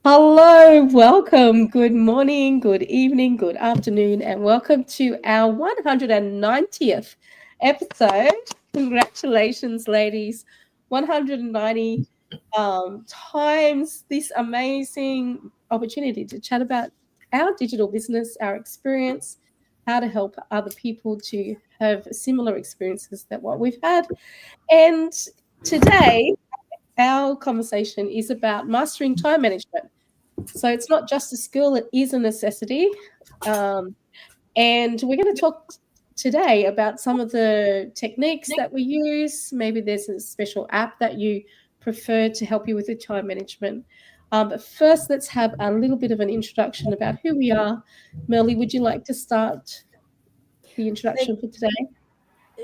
Hello, welcome. Good morning, good evening, good afternoon, and welcome to our 190th episode. Congratulations, ladies. 190 times this amazing opportunity to chat about our digital business, our experience, how to help other people to have similar experiences that what we've had. And today, our conversation is about mastering time management. So it's not just a skill, it is a necessity. Um, and we're going to talk today about some of the techniques that we use. Maybe there's a special app that you prefer to help you with the time management. But first, let's have a little bit of an introduction about who we are. Merle, would you like to start the Thank, introduction for today?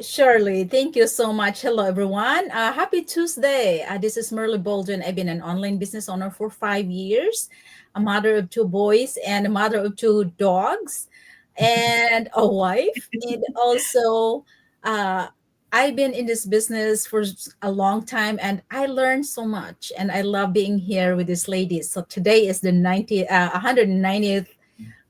Shirley, thank you so much. Hello, everyone. Happy Tuesday. This is Merle Bolden. I've been an online business owner for 5 years, a mother of two boys, and a mother of two dogs, and a wife. And also, uh, I've been in this business for a long time, and I learned so much. And I love being here with these ladies. So today is the 190th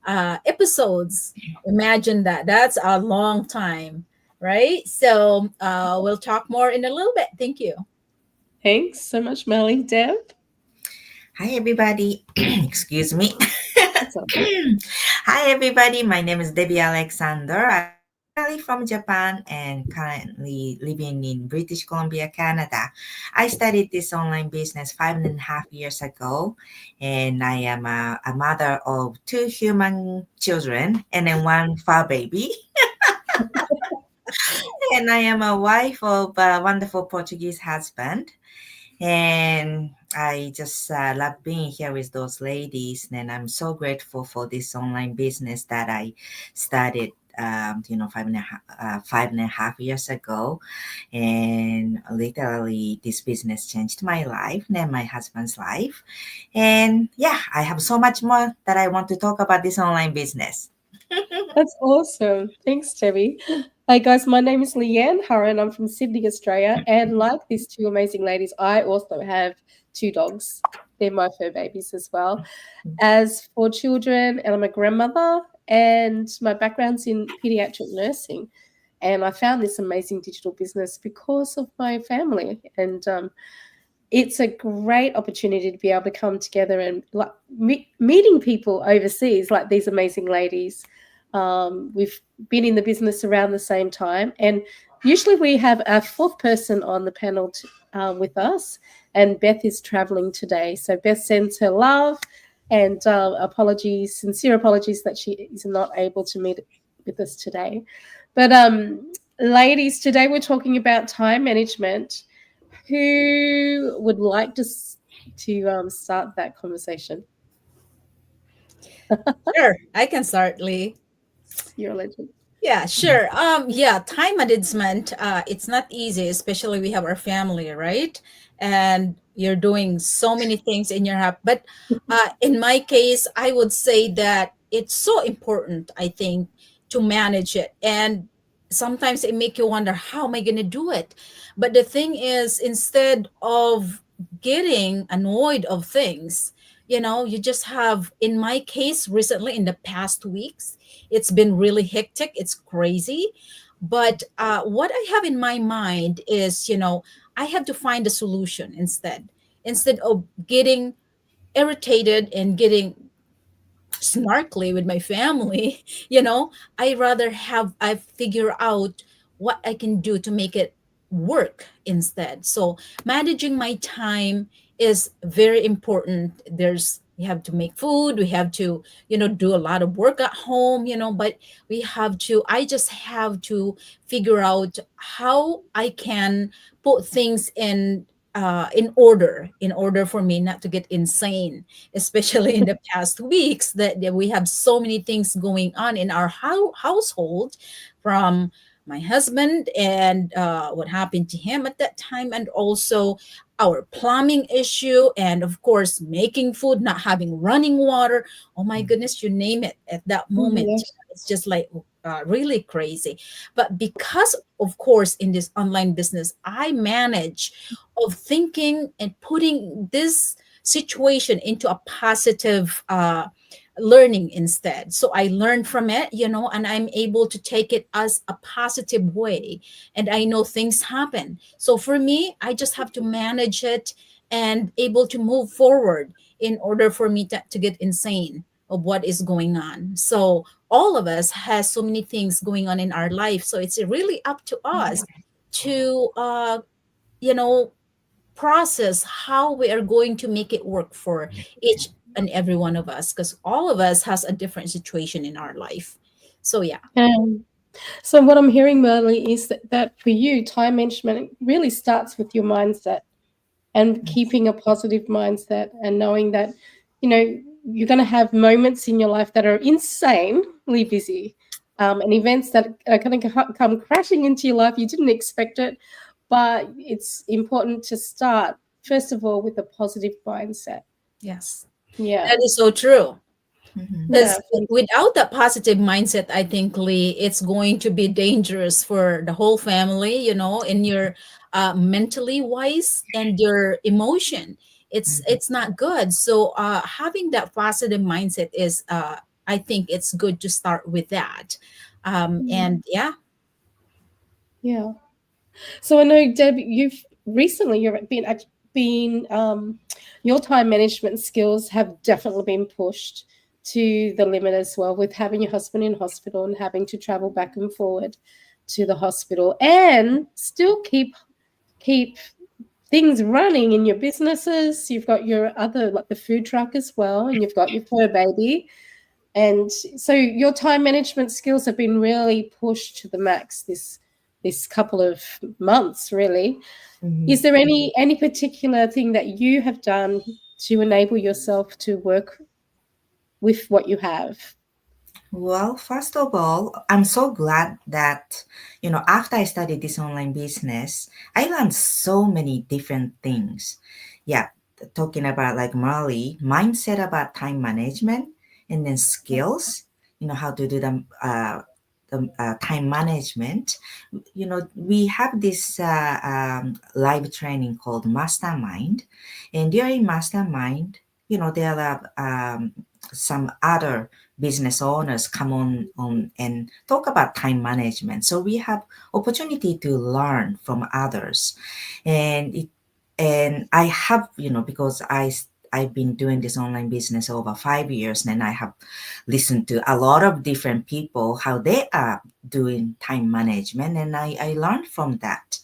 episodes. Imagine that. That's a long time, right? So we'll talk more in a little bit. Thank you. Thanks so much, Merle. Deb? Hi, everybody. Excuse me. That's okay. Hi, everybody. My name is Debbie Alexander. I'm originally from Japan and currently living in British Columbia, Canada. I started this online business 5.5 years ago, and I am a mother of two human children and then one fur baby. And I am a wife of a wonderful Portuguese husband. And I just love being here with those ladies. And I'm so grateful for this online business that I started, 5.5 years ago. And literally, this business changed my life and my husband's life. And yeah, I have so much more that I want to talk about this online business. That's awesome. Thanks, Debbie. Hey guys, my name is Leanne Hurren. I'm from Sydney, Australia. And like these two amazing ladies, I also have two dogs. They're my fur babies as well. As for children, and I'm a grandmother, and my background's in pediatric nursing. And I found this amazing digital business because of my family. And it's a great opportunity to be able to come together and like meeting people overseas, like these amazing ladies. We've been in the business around the same time, and usually we have a fourth person on the panel with us. And Beth is traveling today, so Beth sends her love and apologies, sincere apologies that she is not able to meet with us today. But ladies, today we're talking about time management. Who would like to start that conversation? Sure, I can start, Lee. You're a legend. Yeah, sure. Yeah, time management, it's not easy, especially we have our family, right? And you're doing so many things in your house. But in my case, I would say that it's so important, I think, to manage it. And sometimes it make you wonder, how am I going to do it? But the thing is, instead of getting annoyed of things, you just have, in my case, recently in the past weeks, it's been really hectic. It's crazy. But what I have in my mind is, I have to find a solution instead of getting irritated and getting snarkly with my family. I rather have I figure out what I can do to make it work instead. So managing my time is very important. We have to make food, we have to, do a lot of work at home, but I just have to figure out how I can put things in order for me not to get insane, especially in the past weeks that we have so many things going on in our household, from my husband and what happened to him at that time, and also our plumbing issue, and of course making food, not having running water. Oh my goodness, you name it at that Oh my moment. gosh. It's just like really crazy. But because, of course, in this online business, I manage of thinking and putting this situation into a positive learning instead. So I learn from it, and I'm able to take it as a positive way. And I know things happen. So for me, I just have to manage it and able to move forward in order for me to get insane of what is going on. So all of us has so many things going on in our life. So it's really up to us to you know process how we are going to make it work for each and every one of us, because all of us has a different situation in our life. So yeah. So what I'm hearing, Merle, is that for you, time management really starts with your mindset and keeping a positive mindset and knowing that, you're going to have moments in your life that are insanely busy, and events that are going to come crashing into your life. You didn't expect it, but it's important to start, first of all, with a positive mindset. Yes, Yeah. that is so true. Yeah. Because without that positive mindset, I think, Lee, it's going to be dangerous for the whole family, in your mentally wise and your emotion. It's not good. So having that positive mindset is, I think it's good to start with that. And yeah. Yeah. So I know, Deb, you've been your time management skills have definitely been pushed to the limit as well, with having your husband in hospital and having to travel back and forward to the hospital and still keep things running in your businesses. You've got your other, like the food truck as well, and you've got your fur baby. And so your time management skills have been really pushed to the max this couple of months, really. Is there any particular thing that you have done to enable yourself to work with what you have? Well, first of all, I'm so glad that, after I studied this online business, I learned so many different things. Yeah, talking about like Marley, mindset about time management, and then skills, how to do the time management. We have this live training called Mastermind. And during Mastermind, there are some other business owners come on and talk about time management. So we have opportunity to learn from others. And I have, because I've been doing this online business over 5 years, and I have listened to a lot of different people how they are doing time management, and I learned from that.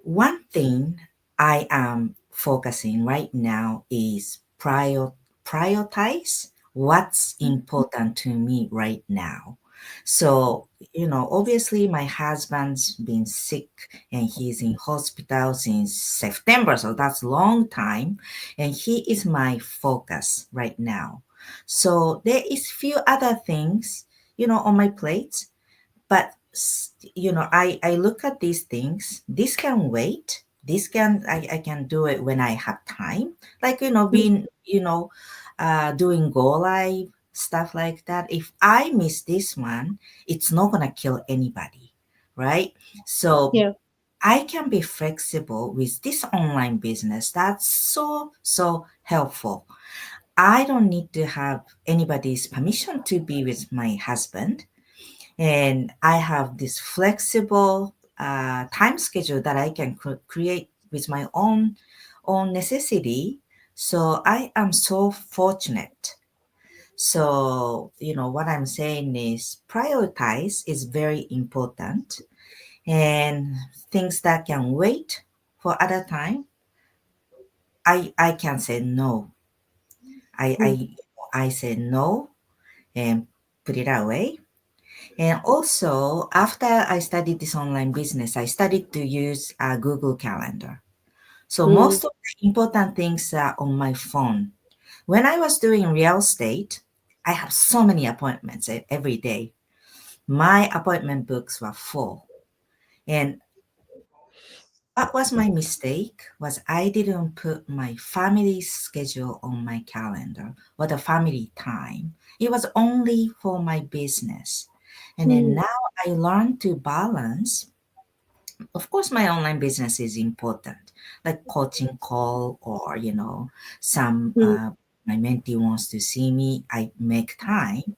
One thing I am focusing right now is prioritize what's important to me right now. So, obviously my husband's been sick and he's in hospital since September. So that's a long time. And he is my focus right now. So there is few other things, on my plate, but I look at these things. This can wait. I can do it when I have time. Like, being, doing go live, stuff like that. If I miss this one, it's not gonna kill anybody, right? So Yeah. I can be flexible with this online business. That's so helpful. I don't need to have anybody's permission to be with my husband, and I have this flexible time schedule that I can create with my own necessity. So I am so fortunate. So, what I'm saying is prioritize is very important, and things that can wait for other time, I can say no. I say no and put it away. And also, after I studied this online business, I studied to use Google Calendar. So most of the important things are on my phone. When I was doing real estate, I have so many appointments every day. My appointment books were full. And what was my mistake was I didn't put my family schedule on my calendar or the family time. It was only for my business. And then now I learned to balance. Of course, my online business is important, like coaching call or, some Mm. my mentee wants to see me, I make time.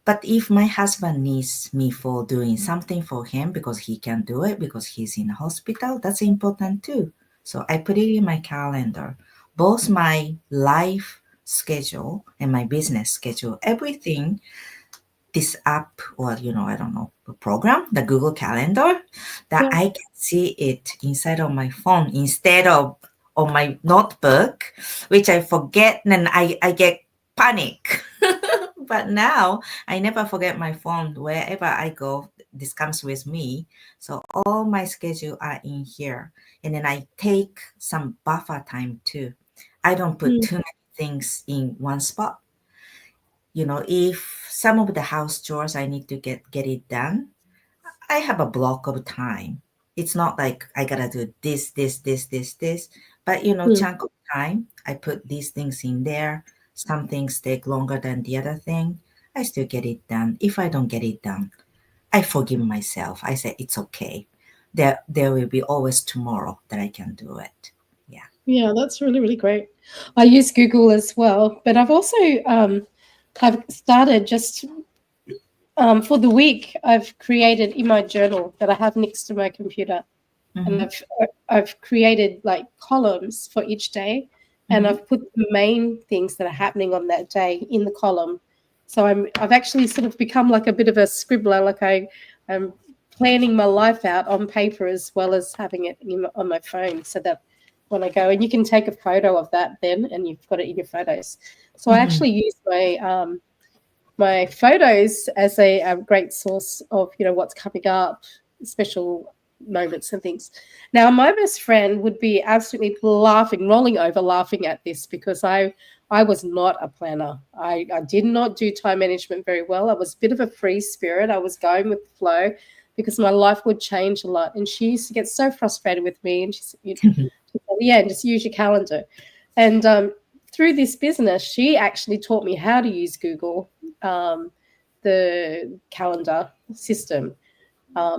But if my husband needs me for doing something for him because he can do it because he's in a hospital, that's important too. So I put it in my calendar. Both my life schedule and my business schedule, everything, this app or, I don't know, the program, the Google Calendar, that Yeah. I can see it inside of my phone instead of on my notebook, which I forget and I get panic. But now I never forget my phone wherever I go. This comes with me. So all my schedule are in here. And then I take some buffer time too. I don't put Mm. too many things in one spot. If some of the house chores I need to get it done, I have a block of time. It's not like I gotta do this, but Mm. chunk of time. I put these things in there. Some things take longer than the other thing. I still get it done. If I don't get it done, I forgive myself. I say it's okay. There will be always tomorrow that I can do it. Yeah. Yeah, that's really, really great. I use Google as well, but I've also have started just for the week. I've created in my journal that I have next to my computer, and Mm-hmm. I've created like columns for each day, and Mm-hmm. I've put the main things that are happening on that day in the column. So I've actually sort of become like a bit of a scribbler. Like I'm planning my life out on paper as well as having it on my phone, so that when I go, and you can take a photo of that then, and you've got it in your photos. So I Mm-hmm. actually use my photos as a great source of what's coming up, special moments and things. Now, my best friend would be absolutely laughing, rolling over, laughing at this because I was not a planner. I did not do time management very well. I was a bit of a free spirit. I was going with the flow because my life would change a lot. And she used to get so frustrated with me. And she said, yeah, just use your calendar. And through this business, she actually taught me how to use Google, the calendar system.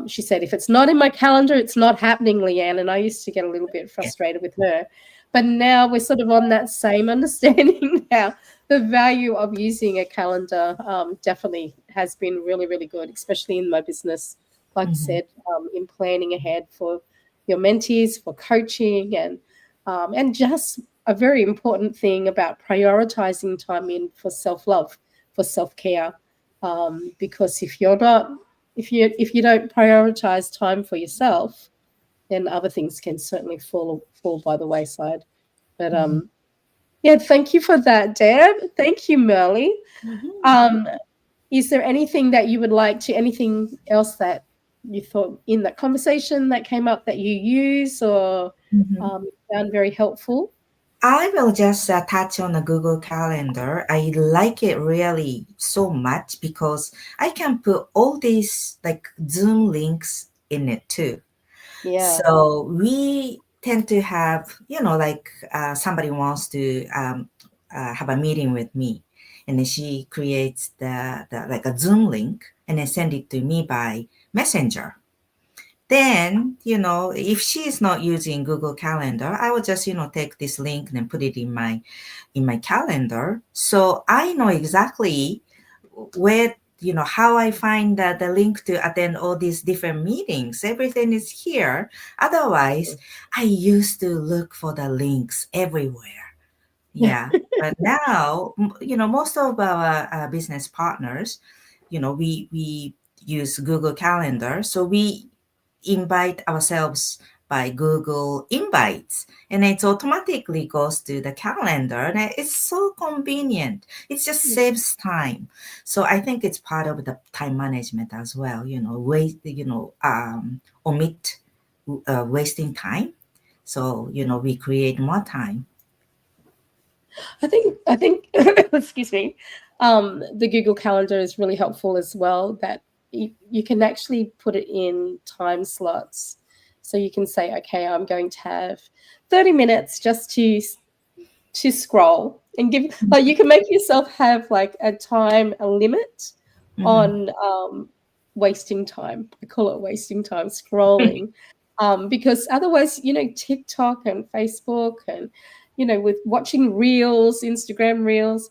She said, if it's not in my calendar, it's not happening, Leanne. And I used to get a little bit Yeah. frustrated with her. But now we're sort of on that same understanding now. The value of using a calendar definitely has been really, really good, especially in my business. Like I Mm-hmm. said, in planning ahead for your mentees, for coaching, and just a very important thing about prioritizing time in for self-love, for self-care. Because if you don't prioritize time for yourself, then other things can certainly fall by the wayside. But Mm-hmm. yeah, thank you for that, Deb. Thank you, Merle. Mm-hmm. Um, is there anything else that you thought in that conversation that came up that you use or Mm-hmm. found very helpful? I will just touch on the Google Calendar. I like it really so much because I can put all these like Zoom links in it too. Yeah. So we tend to have, like somebody wants to have a meeting with me, and then she creates the like a Zoom link and then send it to me by Messenger. Then, if she is not using Google Calendar, I will just, take this link and then put it in my calendar. So I know exactly where, how I find the link to attend all these different meetings. Everything is here. Otherwise, I used to look for the links everywhere. Yeah. But now, most of our business partners, we use Google Calendar. So we invite ourselves by Google Invites, and it automatically goes to the calendar, and it's so convenient. It just saves time. So I think it's part of the time management as well. Omit wasting time. So we create more time. I think excuse me. The Google Calendar is really helpful as well. That you can actually put it in time slots, so you can say, okay, I'm going to have 30 minutes just to scroll and give. Like you can make yourself have like a limit Mm-hmm. on wasting time. I call it wasting time scrolling. Because otherwise, TikTok and Facebook and, with watching reels, Instagram reels,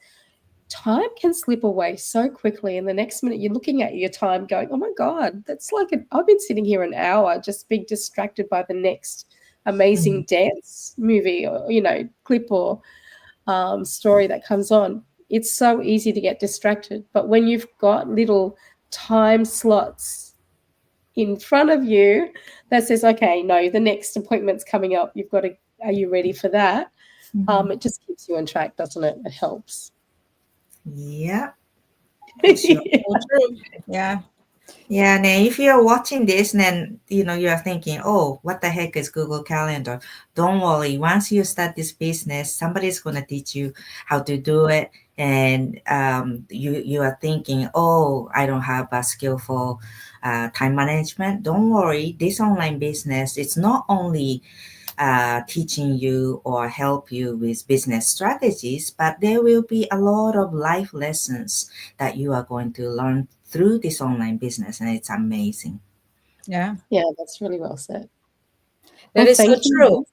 time can slip away so quickly. And the next minute you're looking at your time going, oh my God, that's like I've been sitting here an hour just being distracted by the next amazing dance movie or, clip or story that comes on. It's so easy to get distracted. But when you've got little time slots in front of you that says, okay, no, the next appointment's coming up. Are you ready for that? It just keeps you on track, doesn't it? It helps. Yeah. So true. Yeah. Yeah, and if you're watching this, then you are thinking, "Oh, what the heck is Google Calendar?" Don't worry. Once you start this business, somebody's gonna teach you how to do it, and you are thinking, "Oh, I don't have a skillful time management." Don't worry. This online business, it's not only teaching you or help you with business strategies, but there will be a lot of life lessons that you are going to learn through this online business, and it's amazing. Yeah. Yeah, that's really well said. That is so thank you. true.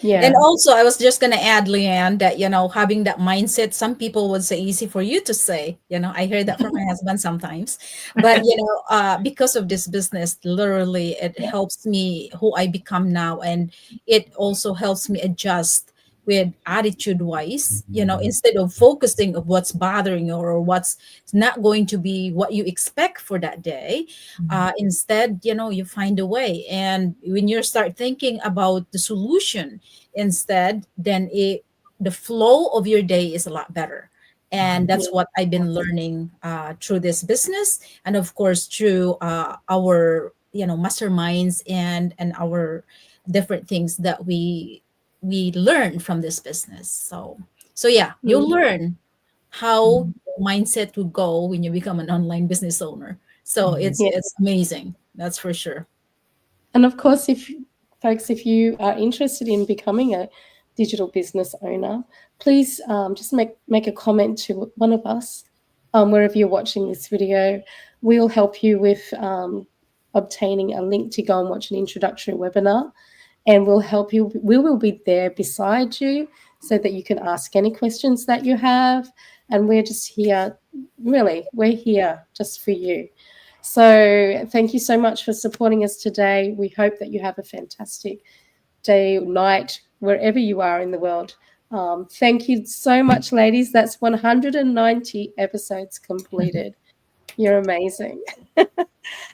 Yeah. And also, I was just going to add, Leanne, that, having that mindset, some people would say easy for you to say, I hear that from my husband sometimes. But, because of this business, literally, it helps me who I become now. And it also helps me adjust with attitude wise, instead of focusing of what's bothering you or what's not going to be what you expect for that day. Instead, you find a way. And when you start thinking about the solution, instead, then the flow of your day is a lot better. And that's what I've been learning through this business, and of course through our masterminds and our different things that we learn from this business. So yeah, you'll learn how mindset will go when you become an online business owner. So it's amazing, that's for sure. And of course, if you are interested in becoming a digital business owner, please just make a comment to one of us wherever you're watching this video. We'll help you with obtaining a link to go and watch an introductory webinar, and we'll help you. We will be there beside you so that you can ask any questions that you have. And we're just here, really, we're here just for you. So thank you so much for supporting us today. We hope that you have a fantastic day, night, wherever you are in the world. Thank you so much, ladies. That's 190 episodes completed. You're amazing.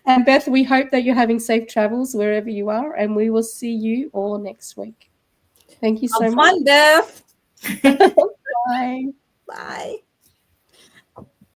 And Beth, we hope that you're having safe travels wherever you are, and we will see you all next week. Thank you so much. Fun, Beth. Bye.